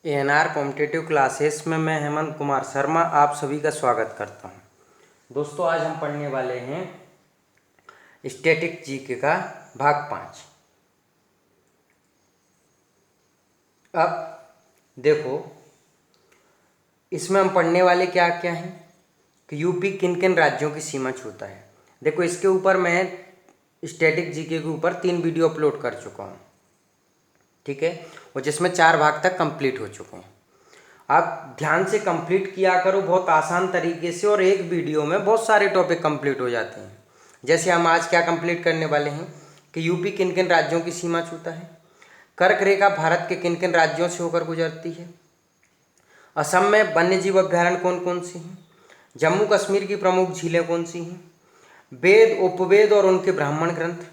ANR competitive classes में मैं हेमंत कुमार शर्मा आप सभी का स्वागत करता हूं। दोस्तों, आज हम पढ़ने वाले हैं स्टैटिक जीके का भाग 5। अब देखो, इसमें हम पढ़ने वाले क्या क्या हैं कि यूपी किन किन राज्यों की सीमा छूता है। देखो, इसके ऊपर मैं स्टैटिक जीके के ऊपर 3 वीडियो अपलोड कर चुका हूँ, ठीक है, और जिसमें 4 भाग तक कंप्लीट हो चुके हैं। आप ध्यान से कंप्लीट किया करो, बहुत आसान तरीके से, और एक वीडियो में बहुत सारे टॉपिक कंप्लीट हो जाते हैं। जैसे हम आज क्या कंप्लीट करने वाले हैं कि यूपी किन किन राज्यों की सीमा छूता है, कर्क रेखा भारत के किन किन राज्यों से होकर गुजरती है, असम में वन्यजीव अभ्यारण्य कौन कौन से हैं, जम्मू कश्मीर की प्रमुख झीलें कौन सी हैं, वेद उपवेद और उनके ब्राह्मण ग्रंथ,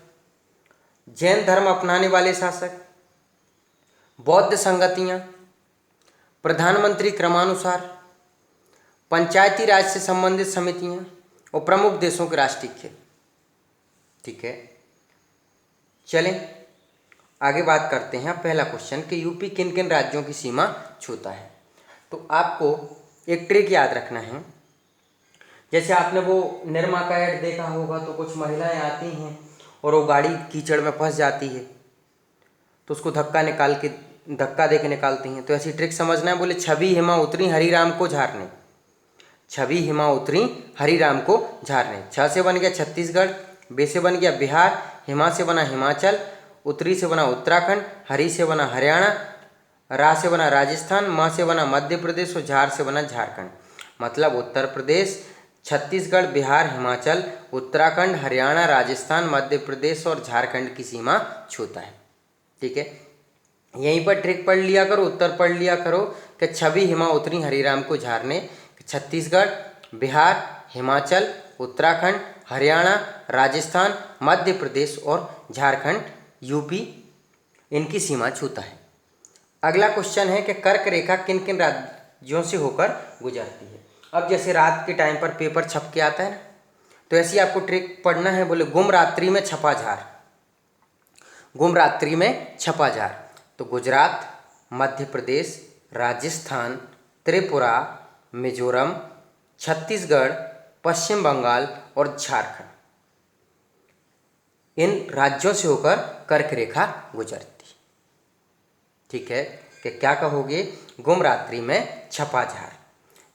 जैन धर्म अपनाने वाले शासक, बौद्ध संगतियाँ, प्रधानमंत्री क्रमानुसार, पंचायती राज से संबंधित समितियां और प्रमुख देशों के राष्ट्रीय खेल। ठीक है, चलें आगे बात करते हैं। पहला क्वेश्चन कि यूपी किन किन राज्यों की सीमा छूता है। तो आपको एक ट्रिक याद रखना है। जैसे आपने वो निरमा का ऐड देखा होगा, तो कुछ महिलाएं आती हैं और वो गाड़ी कीचड़ में फंस जाती है, तो उसको धक्का दे के निकालती हैं। तो ऐसी ट्रिक समझना है। बोले छवि हिमा उतरी हरिराम को झारने, छवि हिमा उतरी हरिराम को झारने। छ से बन गया छत्तीसगढ़, बे से बन गया बिहार, हिमा से बना हिमाचल, उत्तरी से बना उत्तराखंड, हरि से बना हरियाणा, रा से बना राजस्थान, माँ से बना मध्य प्रदेश और झार से बना झारखंड। मतलब उत्तर प्रदेश, छत्तीसगढ़, बिहार, हिमाचल, उत्तराखंड, हरियाणा, राजस्थान, मध्य प्रदेश और झारखंड की सीमा छूता है। ठीक है, यहीं पर ट्रिक पढ़ लिया करो, उत्तर पढ़ लिया करो कि छवि हिमा उतरी हरिराम को झारने। छत्तीसगढ़, बिहार, हिमाचल, उत्तराखंड, हरियाणा, राजस्थान, मध्य प्रदेश और झारखंड यूपी इनकी सीमा छूता है। अगला क्वेश्चन है कि कर्क रेखा किन किन राज्यों से होकर गुजरती है। अब जैसे रात के टाइम पर पेपर छप के आता है ना, तो ऐसी आपको ट्रिक पढ़ना है। बोले गुम रात्रि में छपा झार, गुम रात्रि में छपा झार। तो गुजरात, मध्य प्रदेश, राजस्थान, त्रिपुरा, मिजोरम, छत्तीसगढ़, पश्चिम बंगाल और झारखंड, इन राज्यों से होकर कर्क रेखा गुजरती। ठीक है, कि क्या कहोगे? गुम रात्रि में छपा झार।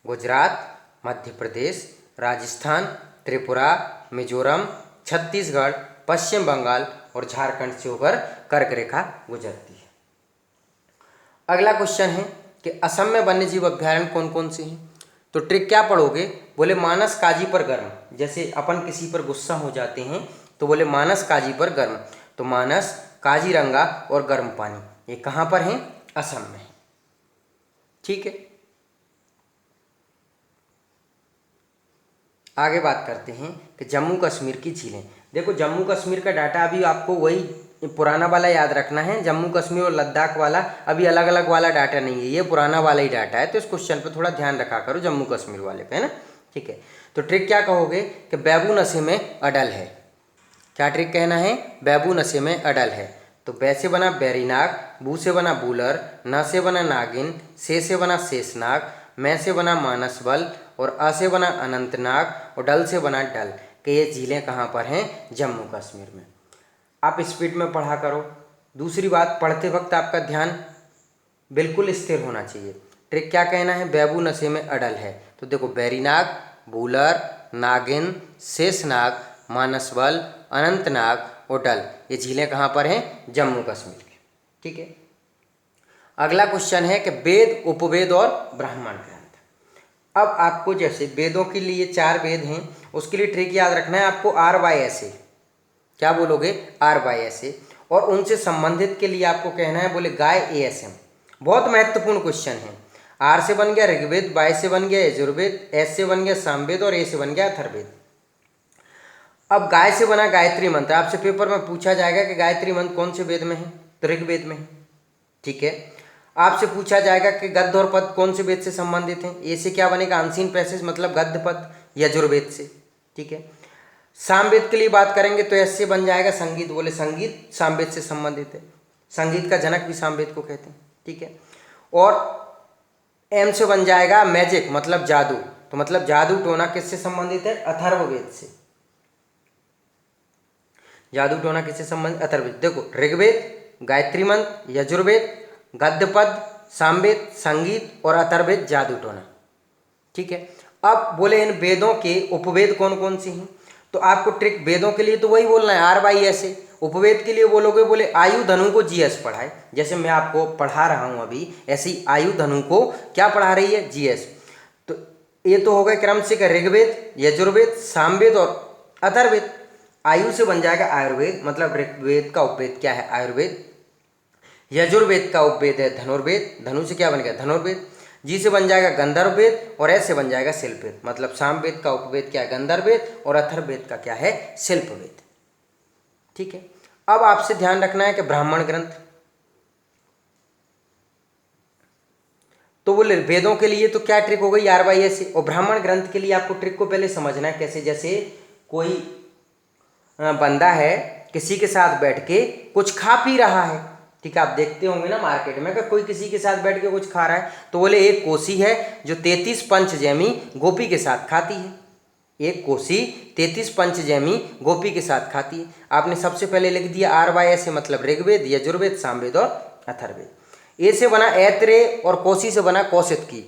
गुजरात, मध्य प्रदेश, राजस्थान, त्रिपुरा, मिजोरम, छत्तीसगढ़, पश्चिम बंगाल और झारखंड से होकर कर्क रेखा गुजरती है। अगला क्वेश्चन है कि असम में वन्यजीव अभ्यारण्य कौन कौन से हैं। तो ट्रिक क्या पढ़ोगे? बोले मानस काजी पर गर्म। जैसे अपन किसी पर गुस्सा हो जाते हैं तो बोले मानस काजी पर गर्म। तो मानस, काजीरंगा और गर्म पानी, ये कहाँ पर हैं? असम में। ठीक है, आगे बात करते हैं कि जम्मू कश्मीर की झीलें। देखो, जम्मू कश्मीर का डाटा अभी आपको वही पुराना वाला याद रखना है। जम्मू कश्मीर और लद्दाख वाला अभी अलग अलग वाला डाटा नहीं है, ये पुराना वाला ही डाटा है। तो इस क्वेश्चन पे थोड़ा ध्यान रखा करो, जम्मू कश्मीर वाले पे, है ना। ठीक है, तो ट्रिक क्या कहोगे कि बैबू नशे में अडल है। क्या ट्रिक कहना है? बैबू नशे में अडल है। तो बै से बना बैरीनाग, बू से बना बूलर, न से बना नागिन, से बना शेषनाग, मैं से बना मानस बल और अ से बना अनंतनाग और डल से बना डल। कि ये झीलें कहाँ पर हैं? जम्मू कश्मीर में। आप स्पीड में पढ़ा करो। दूसरी बात, पढ़ते वक्त आपका ध्यान बिल्कुल स्थिर होना चाहिए। ट्रिक क्या कहना है? बैबू नशे में अडल है। तो देखो, बैरीनाग, बूलर, नागिन, शेषनाग, मानसबल, अनंतनाग और डल, ये झीलें कहाँ पर हैं? जम्मू कश्मीर के। ठीक है, अगला क्वेश्चन है कि वेद, उपवेद और ब्राह्मण ग्रंथ। अब आपको जैसे वेदों के लिए 4 वेद हैं, उसके लिए ट्रिक याद रखना है आपको RYSA। क्या बोलोगे? RYSA। और उनसे संबंधित के लिए आपको कहना है बोले गाय ASM। बहुत महत्वपूर्ण क्वेश्चन है। R से बन गया ऋग्वेद, Y से बन गया यजुर्वेद, S से बन गया सामवेद और A से बन गया अथर्ववेद। अब गाय से बना गायत्री मंत्र। आपसे पेपर में पूछा जाएगा कि गायत्री मंत्र कौन से वेद में है? तो ऋग्वेद में है। ठीक है, आपसे पूछा जाएगा कि गद्य और पद कौन से वेद से संबंधित हैं? ए से क्या बनेगा? अनसीन पैसेज, मतलब गद्य पद, यजुर्वेद से। ठीक है, सामवेद के लिए बात करेंगे तो एस से बन जाएगा संगीत। बोले संगीत सामवेद से संबंधित है, संगीत का जनक भी सामवेद को कहते हैं। ठीक है, और एम से बन जाएगा मैजिक, मतलब जादू। तो मतलब जादू टोना किससे संबंधित है? अथर्ववेद से। जादू टोना किससे संबंधित? अथर्ववेद। देखो ऋग्वेद, गायत्री मंत्र, यजुर्वेद, गद्यपद, सामवेद, संगीत और अथर्ववेद जादू टोना। ठीक है। अब बोले इन वेदों के उपवेद कौन कौन से हैं? तो आपको ट्रिक वेदों के लिए तो वही बोलना है RYS से। उपवेद के लिए बोलोगे, बोले आयु धनु को GS पढ़ाए। जैसे मैं आपको पढ़ा रहा हूं अभी, ऐसी आयु धनु को क्या पढ़ा रही है? GS। तो ये तो हो गए क्रम से ऋग्वेद, यजुर्वेद, सामवेद और अथर्ववेद। आयु से बन जाएगा आयुर्वेद, मतलब ऋग्वेद का उपवेद क्या है? आयुर्वेद। यजुर्वेद का उपवेद है धनुर्वेद, धनु से क्या बन गया? धनुर्वेद। जी से बन जाएगा गंधर्ववेद और एस से बन जाएगा शिल्पवेद, मतलब सामवेद का उपवेद क्या है? गंधर्ववेद और अथर्ववेद का क्या है? शिल्पवेद। ठीक है। अब आपसे ध्यान रखना है कि ब्राह्मण ग्रंथ, तो बोले वेदों के लिए तो क्या ट्रिक हो गई? RYS से। और ब्राह्मण ग्रंथ के लिए आपको ट्रिक को पहले समझना है कैसे। जैसे कोई बंदा है, किसी के साथ बैठ के कुछ खा पी रहा है, ठीक है, आप देखते होंगे ना मार्केट में कि कोई किसी के साथ बैठ के कुछ खा रहा है। तो बोले एक कोसी है जो 33 पंचजैमी गोपी के साथ खाती है। एक कोसी 33 पंचजैमी गोपी के साथ खाती है। आपने सबसे पहले लिख दिया RYS से, मतलब ऋग्वेद, यजुर्वेद, सामवेद और अथर्ववेद। ए से बना ऐत्रेय और कोसी से बना कौशितकी।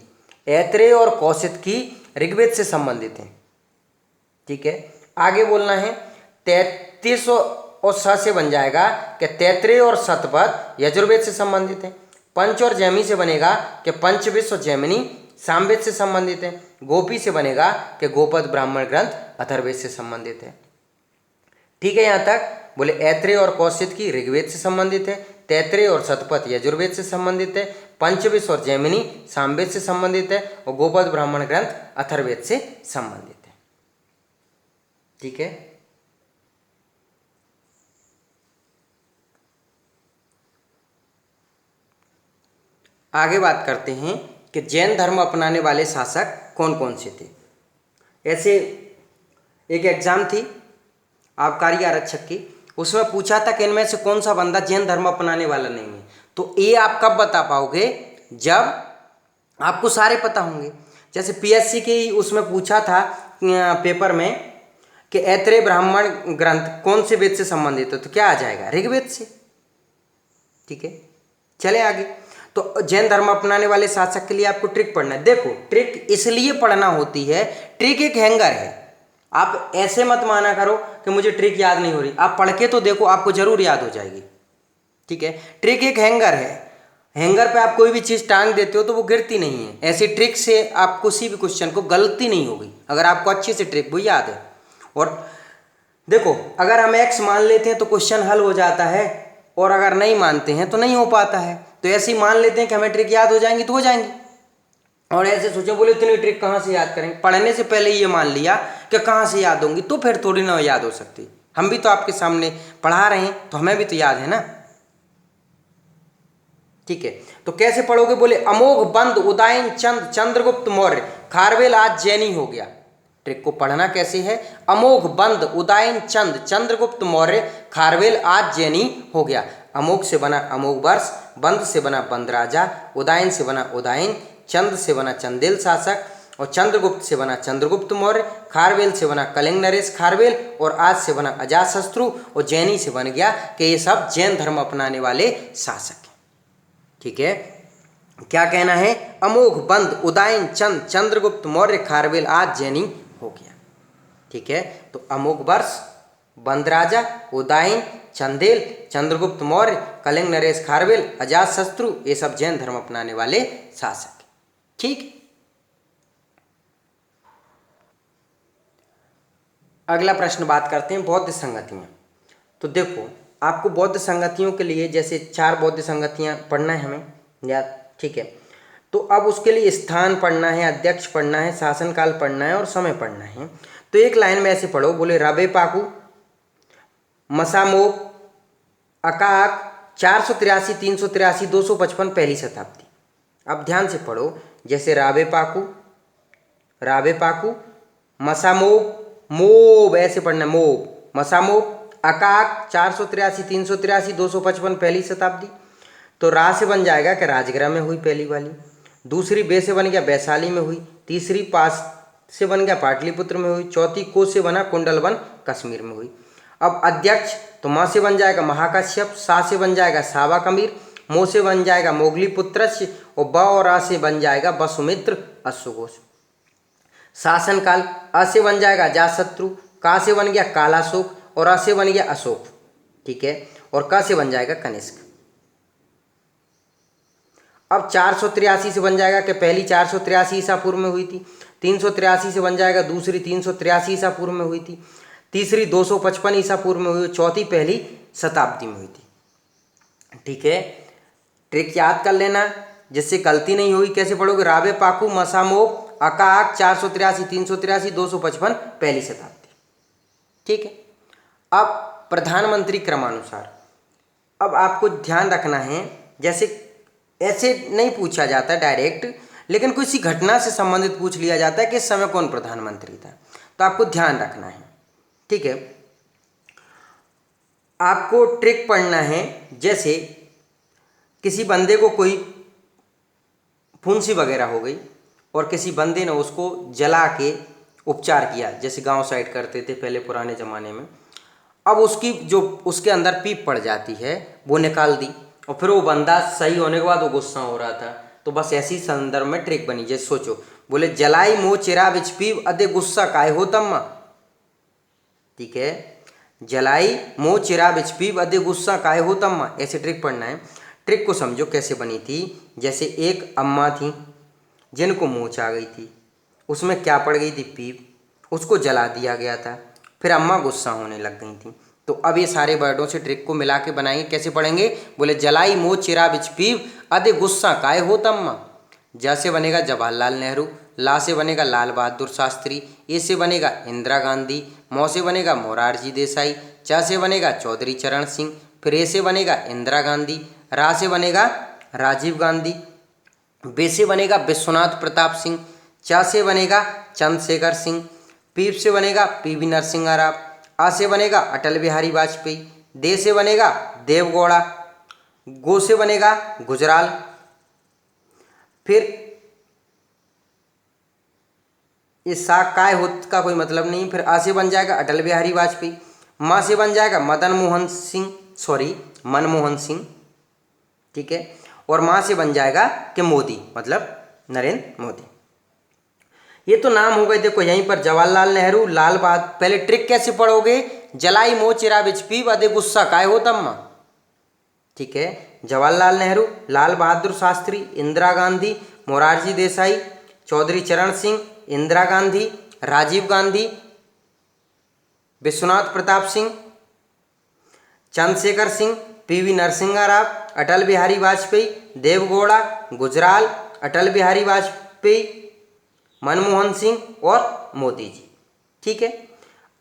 ऐत्रेय और कौशितकी ऋग्वेद से संबंधित हैं। ठीक है। आगे बोलना है 33 और स से बन जाएगा कि तैत्रेय और शतपथ यजुर्वेद से संबंधित है। पंच और जैमी से बनेगा कि पंचविश और जैमिनी सामवेद से संबंधित है। गोपी से बनेगा कि गोपद ब्राह्मण ग्रंथ अथर्ववेद से संबंधित है। ठीक है। यहाँ तक बोले ऐत्रेय और कौशितकी ऋग्वेद से संबंधित है, तैत्रेय और शतपथ यजुर्वेद से संबंधित है, पंचविश और जैमिनी सामवेद से संबंधित है और गोपद ब्राह्मण ग्रंथ अथर्ववेद से संबंधित है। ठीक है। आगे बात करते हैं कि जैन धर्म अपनाने वाले शासक कौन कौन से थे। ऐसे एक एग्जाम थी आबकारी आरक्षक की, उसमें पूछा था कि इनमें से कौन सा बंदा जैन धर्म अपनाने वाला नहीं है। तो ये आप कब बता पाओगे? जब आपको सारे पता होंगे। जैसे PSC के उसमें पूछा था पेपर में कि ऐत्रेय ब्राह्मण ग्रंथ कौन से वेद से संबंधित है, तो क्या आ जाएगा? ऋग्वेद से। ठीक है। चले आगे। तो जैन धर्म अपनाने वाले शासक के लिए आपको ट्रिक पढ़ना है। देखो ट्रिक इसलिए पढ़ना होती है, ट्रिक एक हैंगर है। आप ऐसे मत माना करो कि मुझे ट्रिक याद नहीं हो रही, आप पढ़ के तो देखो, आपको जरूर याद हो जाएगी। ठीक है। ट्रिक एक हैंगर है, हैंगर पे आप कोई भी चीज़ टांग देते हो तो वो गिरती नहीं है। ऐसी ट्रिक से आप किसी भी क्वेश्चन को गलती नहीं होगी अगर आपको अच्छे से ट्रिक वो याद है। और देखो अगर हम x मान लेते हैं तो क्वेश्चन हल हो जाता है, और अगर नहीं मानते हैं तो नहीं हो पाता है। तो ऐसे ही मान लेते हैं कि हमें ट्रिक याद हो जाएंगी तो हो जाएंगी, और ऐसे सोचो बोले इतनी ट्रिक कहाँ से याद करेंगे? पढ़ने से पहले ये मान लिया कि कहाँ से याद होंगी, तो फिर थोड़ी ना याद हो सकती। हम भी तो आपके सामने पढ़ा रहे हैं तो हमें भी तो याद है ना। ठीक है। तो कैसे पढ़ोगे? बोले अमोघ बंद उदयन चंद चंद्रगुप्त मौर्य खारवेल आज जैनी हो गया। ट्रिक को पढ़ना कैसे है? अमोघ बंद उदयन चंद चंद्रगुप्त मौर्य खारवेल आज जैनी हो गया। अमोघ से बना अमोघ वर्ष, बंद से बना बंद राजा, उदयन से बना उदयन, चंद से बना चंदेल शासक और चंद्रगुप्त से बना चंद्रगुप्त मौर्य, खारवेल से बना कलिंग नरेश खारवेल और आज से बना अजातशत्रु और जैनी से बन गया कि ये सब जैन धर्म अपनाने वाले शासक हैं। ठीक है। क्या कहना है? अमोघ बंद उदयन चंद चंद्रगुप्त मौर्य खारवेल आज जैनी हो गया। ठीक है। तो अमोघ वर्ष, बंद राजा, उदयन, चंदेल, चंद्रगुप्त मौर्य, कलिंग नरेश खारवेल, अजातशत्रु ये सब जैन धर्म अपनाने वाले शासक। ठीक। अगला प्रश्न बात करते हैं बौद्ध संगतियाँ। तो देखो आपको बौद्ध संगतियों के लिए जैसे 4 बौद्ध संगतियाँ पढ़ना है हमें याद। ठीक है। तो अब उसके लिए स्थान पढ़ना है, अध्यक्ष पढ़ना है, शासनकाल पढ़ना है और समय पढ़ना है। तो एक लाइन में ऐसे पढ़ो, बोले राबे पाकू, मसामोग, अकाक 483, 383, 255 पहली शताब्दी। अब ध्यान से पढ़ो, जैसे राबे पाकू, मसामोग, मोब ऐसे पढ़ना, मोब, मसामोग, अकाक 483, 383, 255 पहली शताब्दी। तो रा से बन जाएगा कि राजगृह में हुई पहली वाली। दूसरी बे से बन गया वैशाली में हुई, तीसरी पास से बन गया पाटलिपुत्र में हुई, चौथी को से बना कुंडलवन कश्मीर में हुई। अब अध्यक्ष तो माँ से बन जाएगा महाकाश्यप, सा से बन जाएगा सावा कबीर, मो से बन जाएगा मोगलीपुत्र और ब और आ से बन जाएगा वसुमित्र अश्वघोष। शासनकाल अ से बन जाएगा अजातशत्रु, का से बन गया कालाशोक और अ से बन गया अशोक, ठीक है, और क से बन जाएगा कनिष्क। अब 483 से बन जाएगा कि पहली 483 ईसा पूर्व में हुई थी, 383 से बन जाएगा दूसरी 383 ईसा पूर्व में हुई थी, तीसरी 255 ईसा पूर्व में हुई, चौथी पहली शताब्दी में हुई थी, ठीक है। ट्रिक याद कर लेना जिससे गलती नहीं होगी। कैसे पढ़ोगे? राबे पाकू मसामो अकाक 483 383 255 पहली शताब्दी, ठीक है। अब प्रधानमंत्री क्रमानुसार, अब आपको ध्यान रखना है, जैसे ऐसे नहीं पूछा जाता डायरेक्ट, लेकिन किसी घटना से संबंधित पूछ लिया जाता है कि इस समय कौन प्रधानमंत्री था, तो आपको ध्यान रखना है, ठीक है। आपको ट्रिक पढ़ना है, जैसे किसी बंदे को कोई फुंसी वगैरह हो गई और किसी बंदे ने उसको जला के उपचार किया, जैसे गांव साइड करते थे पहले पुराने ज़माने में। अब उसकी जो उसके अंदर पीप पड़ जाती है वो निकाल दी, और फिर वो बंदा सही होने के बाद वो गुस्सा हो रहा था, तो बस ऐसी संदर्भ में ट्रिक बनी। जैसे सोचो, बोले जलाई मोह चिरा बिच पीप अदे गुस्सा काय हो तम्मा, ठीक है, जलाई मोह चिरा बिच पीप अदे गुस्सा काय हो तम्मा, ऐसे ट्रिक पढ़ना है। ट्रिक को समझो कैसे बनी थी। जैसे एक अम्मा थी जिनको मोच आ गई थी, उसमें क्या पड़ गई थी? पीप, उसको जला दिया गया था, फिर अम्मा गुस्सा होने लग गई थी। तो अब ये सारे वर्डों से ट्रिक को मिला के बनाएंगे। कैसे पढ़ेंगे? बोले जलाई मोह चिरा बिच पीप अदे गुस्सा काय हो तम्मा। ज से बनेगा जवाहरलाल नेहरू, ला से बनेगा लाल बहादुर शास्त्री, ए से बनेगा इंदिरा गांधी, मौ से बनेगा मोरारजी देसाई, च से बनेगा चौधरी चरण सिंह, फिर ए से बनेगा इंदिरा गांधी, रा से बनेगा राजीव गांधी, बे से बनेगा विश्वनाथ प्रताप सिंह, च से बनेगा चंद्रशेखर सिंह, पीप से बनेगा पीवी नरसिंह राव, आ से बनेगा अटल बिहारी वाजपेयी, दे से बनेगा देवगौड़ा, गो से बनेगा गुजराल, फिर ये सा काय होत का कोई मतलब नहीं, फिर आ से बन जाएगा अटल बिहारी वाजपेयी, मा से बन जाएगा मनमोहन सिंह, ठीक है, और मां से बन जाएगा कि मोदी, मतलब नरेंद्र मोदी। ये तो नाम हो गए। देखो यहीं पर जवाहरलाल नेहरू, लाल बहादुर। पहले ट्रिक कैसे पढ़ोगे? जलाई मोह चिरा बिच पीप अदे गुस्सा काय हो तम्मा, ठीक है। जवाहरलाल नेहरू, लाल बहादुर शास्त्री, इंदिरा गांधी, मोरारजी देसाई, चौधरी चरण सिंह, इंदिरा गांधी, राजीव गांधी, विश्वनाथ प्रताप सिंह, चंद्रशेखर सिंह, पीवी नरसिंह राव, अटल बिहारी वाजपेयी, देवगौड़ा, गुजराल, अटल बिहारी वाजपेयी, मनमोहन सिंह और मोदी जी, ठीक है।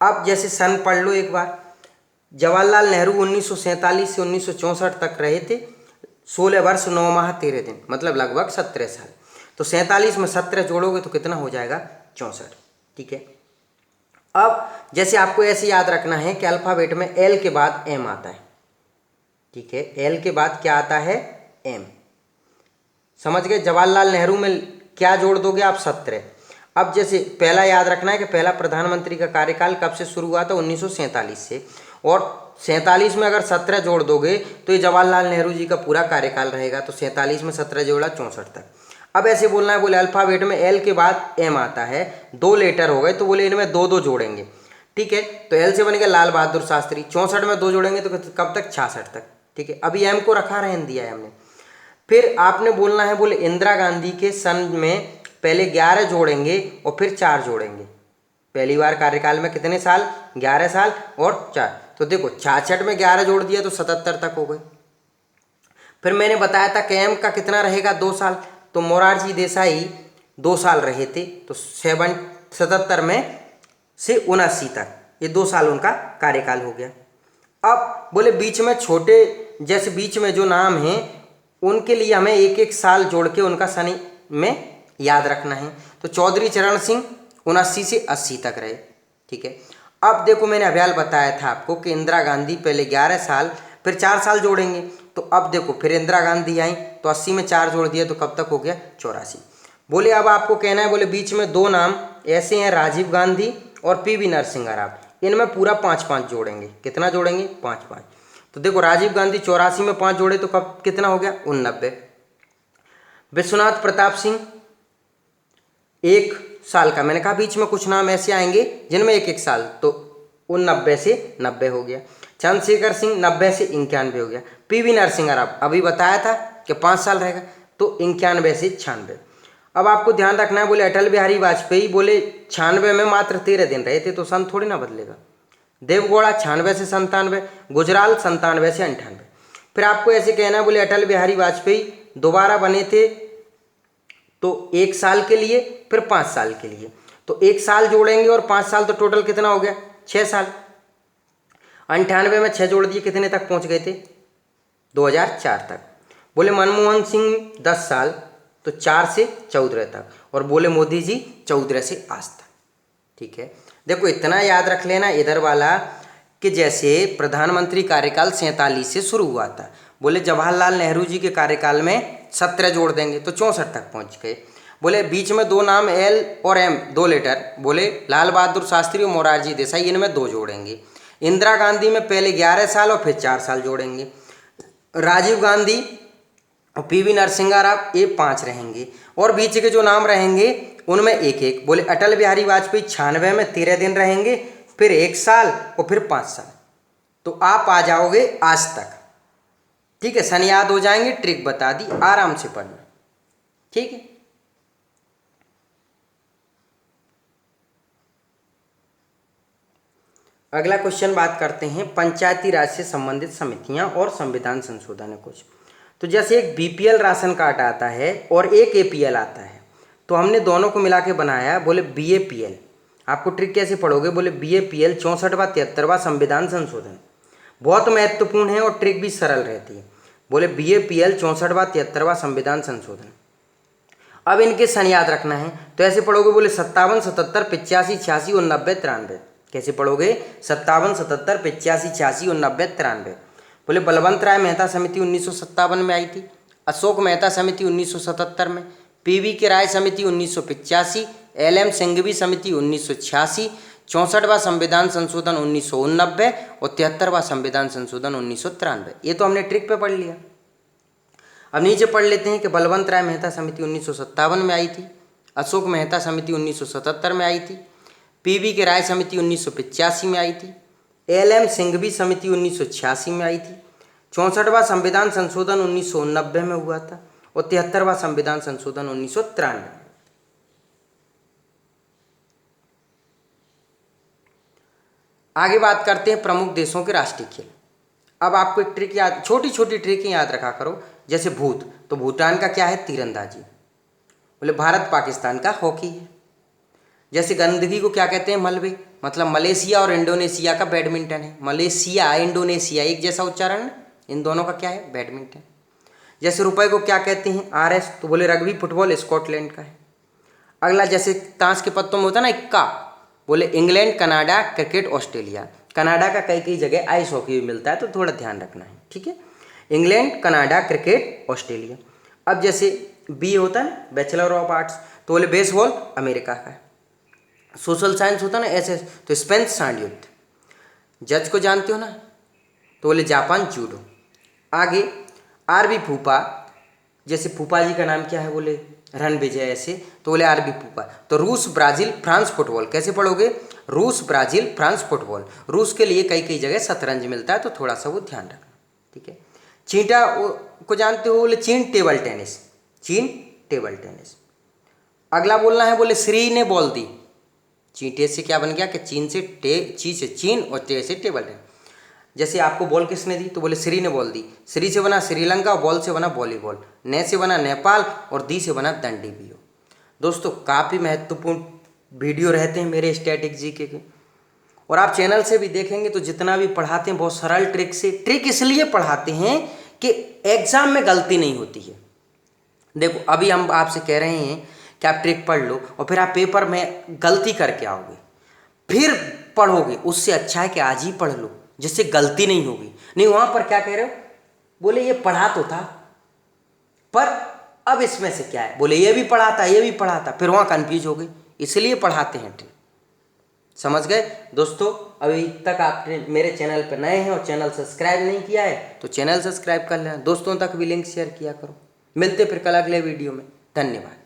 अब जैसे सन पढ़ लो एक बार। जवाहरलाल नेहरू 1947 से 1964 तक रहे थे, 16 वर्ष 9 माह 13 दिन, मतलब लगभग 17 साल। तो 47 में 17 जोड़ोगे तो कितना हो जाएगा? 64, ठीक है। अब जैसे आपको ऐसे याद रखना है कि अल्फाबेट में एल के बाद एम आता है, ठीक है। एल के बाद क्या आता है? एम। समझ गए? जवाहरलाल नेहरू में क्या जोड़ दोगे आप? 17। अब जैसे पहला याद रखना है कि पहला प्रधानमंत्री का कार्यकाल कब से शुरू हुआ था? 1947 से, और 47 में अगर 17 जोड़ दोगे तो ये जवाहरलाल नेहरू जी का पूरा कार्यकाल रहेगा। तो 47 में 17 जोड़ा 64 तक। अब ऐसे बोलना है, बोले अल्फाबेट में एल के बाद एम आता है, 2 लेटर हो गए, तो बोले इनमें 2-2 जोड़ेंगे, ठीक है। तो एल से बनेगा लाल बहादुर शास्त्री, 64 में 2 जोड़ेंगे तो कब तक? 66 तक, ठीक है। अभी एम को रखा रहने दिया है हमने। फिर आपने बोलना है, बोले इंदिरा गांधी के सन में पहले 11 जोड़ेंगे और फिर 4 जोड़ेंगे। पहली बार कार्यकाल में कितने साल? 11 साल और 4। तो देखो 66 में 11 जोड़ दिया तो 77 तक हो गए। फिर मैंने बताया था कि एम का कितना रहेगा? 2 साल। तो मोरारजी देसाई 2 साल रहे थे, तो 77 में से 79 तक, ये 2 साल उनका कार्यकाल हो गया। अब बोले बीच में छोटे, जैसे बीच में जो नाम हैं उनके लिए हमें 1-1 साल जोड़ के उनका सन में याद रखना है। तो चौधरी चरण सिंह 79 से 80 तक रहे, ठीक है। अब देखो मैंने अभ्याल बताया था आपको कि इंदिरा गांधी पहले 11 साल फिर 4 साल जोड़ेंगे, तो अब देखो फिर इंदिरा गांधी आई तो 80 में 4 जोड़ दिया तो कब तक हो गया 84। बोले अब आपको कहना है, बोले बीच में 2 नाम ऐसे हैं राजीव गांधी और पीवी नरसिंह राव, इनमें पूरा 5-5 जोड़ेंगे। कितना जोड़ेंगे? 5-5। तो देखो राजीव गांधी 84 में 5 जोड़े तो कब कितना हो गया? 89। विश्वनाथ प्रताप सिंह 1 साल का, मैंने कहा बीच में कुछ नाम ऐसे आएंगे जिनमें 1-1 साल, तो 89 से 90 हो गया। चंद्रशेखर सिंह 90 से 91 हो गया। पीवी नरसिंह राव अभी बताया था कि 5 साल रहेगा, तो 91 से 96। अब आपको ध्यान रखना है, बोले अटल बिहारी वाजपेयी बोले 96 में मात्र 13 दिन रहे थे, तो सन थोड़ी ना बदलेगा। देवगौड़ा 96 से 97, गुजराल 97 से 98। फिर आपको ऐसे कहना है, बोले अटल बिहारी वाजपेयी दोबारा बने थे तो 1 साल के लिए, फिर 5 साल के लिए, तो 1 साल जोड़ेंगे और 5 साल, तो टोटल कितना हो गया? 6 साल। 98 में 6 जोड़ दिए, कितने तक पहुंच गए थे? 2004 तक। बोले मनमोहन सिंह 10 साल, तो 4 से 14 तक, और बोले मोदी जी 14 से आज तक। ठीक है, देखो इतना याद रख लेना इधर वाला कि जैसे प्रधानमंत्री कार्यकाल 47 से शुरू हुआ था, बोले जवाहरलाल नेहरू जी के कार्यकाल में 17 जोड़ देंगे तो 64 तक पहुंच गए। बोले बीच में 2 नाम एल और एम 2 लेटर, बोले लाल बहादुर शास्त्री और मोरारजी देसाई, इनमें 2 जोड़ेंगे। इंदिरा गांधी में पहले 11 साल और फिर 4 साल जोड़ेंगे। राजीव गांधी और पीवी नरसिंह राव ये 5 रहेंगे, और बीच के जो नाम रहेंगे उनमें 1-1। बोले अटल बिहारी वाजपेयी 96 में 13 दिन रहेंगे, फिर 1 साल और फिर 5 साल, तो आप आ जाओगे आज तक। ठीक है, सन याद हो जाएंगे, ट्रिक बता दी, आराम से पढ़ना। ठीक है, अगला क्वेश्चन बात करते हैं पंचायती राज से संबंधित समितियां और संविधान संशोधन है कुछ। तो जैसे एक बीपीएल राशन कार्ड आता है और एक एपीएल आता है, तो हमने दोनों को मिला के बनाया, बोले बीएपीएल। आपको ट्रिक कैसे पढ़ोगे? बोले बीएपीएल 64वां 73वां संविधान संशोधन, बहुत महत्वपूर्ण है और ट्रिक भी सरल रहती है। बोले बीएपीएल 64वां 73वां संविधान संशोधन। अब इनके सन याद रखना है, तो ऐसे पढ़ोगे, बोले 57, 77, 85, 86, 89, 93। कैसे पढ़ोगे? 57, 77, 85, 86, 89, 93। बोले बलवंत राय मेहता समिति 1957 में आई थी, अशोक मेहता समिति 1977 में, पीवी के राय समिति 1985, एलएम सिंघवी समिति 1986, 64वां संविधान संशोधन 1989 और 73वां संविधान संशोधन 1993। ये तो हमने ट्रिक पे पढ़ लिया। अब नीचे पढ़ लेते हैं कि बलवंत राय मेहता समिति 1957 में आई थी, अशोक मेहता समिति 1977 में आई थी, पीवी के राय समिति 1985 में आई थी, एलएम सिंघवी समिति 1986 में आई थी, 64वां संविधान संशोधन 1989 में हुआ था और 73वां संविधान संशोधन 1993। आगे बात करते हैं प्रमुख देशों के राष्ट्रीय खेल। अब आपको एक ट्रिक याद, छोटी छोटी ट्रिकें याद रखा करो। जैसे भूत, तो भूटान का क्या है? तीरंदाजी। बोले भारत पाकिस्तान का हॉकी है। जैसे गंदगी को क्या कहते हैं? मलबे, मतलब मलेशिया और इंडोनेशिया का बैडमिंटन है। मलेशिया इंडोनेशिया एक जैसा उच्चारण है, इन दोनों का क्या है? बैडमिंटन। जैसे रुपए को क्या कहते हैं? आरएस, तो बोले रग्बी फुटबॉल स्कॉटलैंड का है। अगला जैसे ताश के पत्तों में होता है ना इक्का, बोले England, Canada, cricket, Australia. Canada का कई कई जगह आइस हॉकी भी मिलता है, तो थोड़ा ध्यान रखना है। ठीक है, इंग्लैंड, कनाडा, क्रिकेट, ऑस्ट्रेलिया। अब जैसे बी होता है बैचलर ऑफ आर्ट्स, तो बोले बेसबॉल अमेरिका का है। सोशल साइंस होता है ना एसएस, तो स्पेन सांड युद्ध। जज को जानते हो ना, तो बोले जापान जूडो। आगे आरबी फूफा, जैसे फूफा जी का नाम क्या है? बोले रणविजय, ऐसे, तो बोले आरबी फूफा। तो रूस, ब्राजील, फ्रांस फुटबॉल। कैसे पढ़ोगे? रूस, ब्राजील, फ्रांस फुटबॉल। रूस के लिए कई कई जगह शतरंज मिलता है, तो थोड़ा सा वो ध्यान रखना। ठीक है, चींटा को जानते हो? बोले चीन टेबल टेनिस, चीन टेबल टेनिस। अगला बोलना है, बोले श्री ने बॉल दी। चींटे से क्या बन गया कि चीन से ची से चीन और टे से टेबल टेनिस। जैसे आपको बॉल किसने दी? तो बोले श्री ने बॉल दी। श्री से बना श्रीलंका, बॉल से बना वॉलीबॉल, ने से बना नेपाल और दी से बना दंडी बियो। दोस्तों काफ़ी महत्वपूर्ण वीडियो रहते हैं मेरे स्टैटिक जीके के, और आप चैनल से भी देखेंगे तो जितना भी पढ़ाते हैं बहुत सरल ट्रिक से। ट्रिक इसलिए पढ़ाते हैं कि एग्जाम में गलती नहीं होती है। देखो अभी हम आपसे कह रहे हैं कि आप ट्रिक पढ़ लो और फिर आप पेपर में गलती करके आओगे, फिर पढ़ोगे। उससे अच्छा है कि आज ही पढ़ लो, जिससे गलती नहीं होगी। नहीं, वहाँ पर क्या कह रहे हो? बोले ये पढ़ा तो था, पर अब इसमें से क्या है? बोले ये भी पढ़ा था, ये भी पढ़ा था। फिर वहाँ कन्फ्यूज हो गई, इसलिए पढ़ाते हैं ट्रिक। समझ गए दोस्तों? अभी तक आपने मेरे चैनल पर नए हैं और चैनल सब्सक्राइब नहीं किया है तो चैनल सब्सक्राइब कर लेना, दोस्तों तक भी लिंक शेयर किया करो। मिलते फिर कल अगले वीडियो में। धन्यवाद।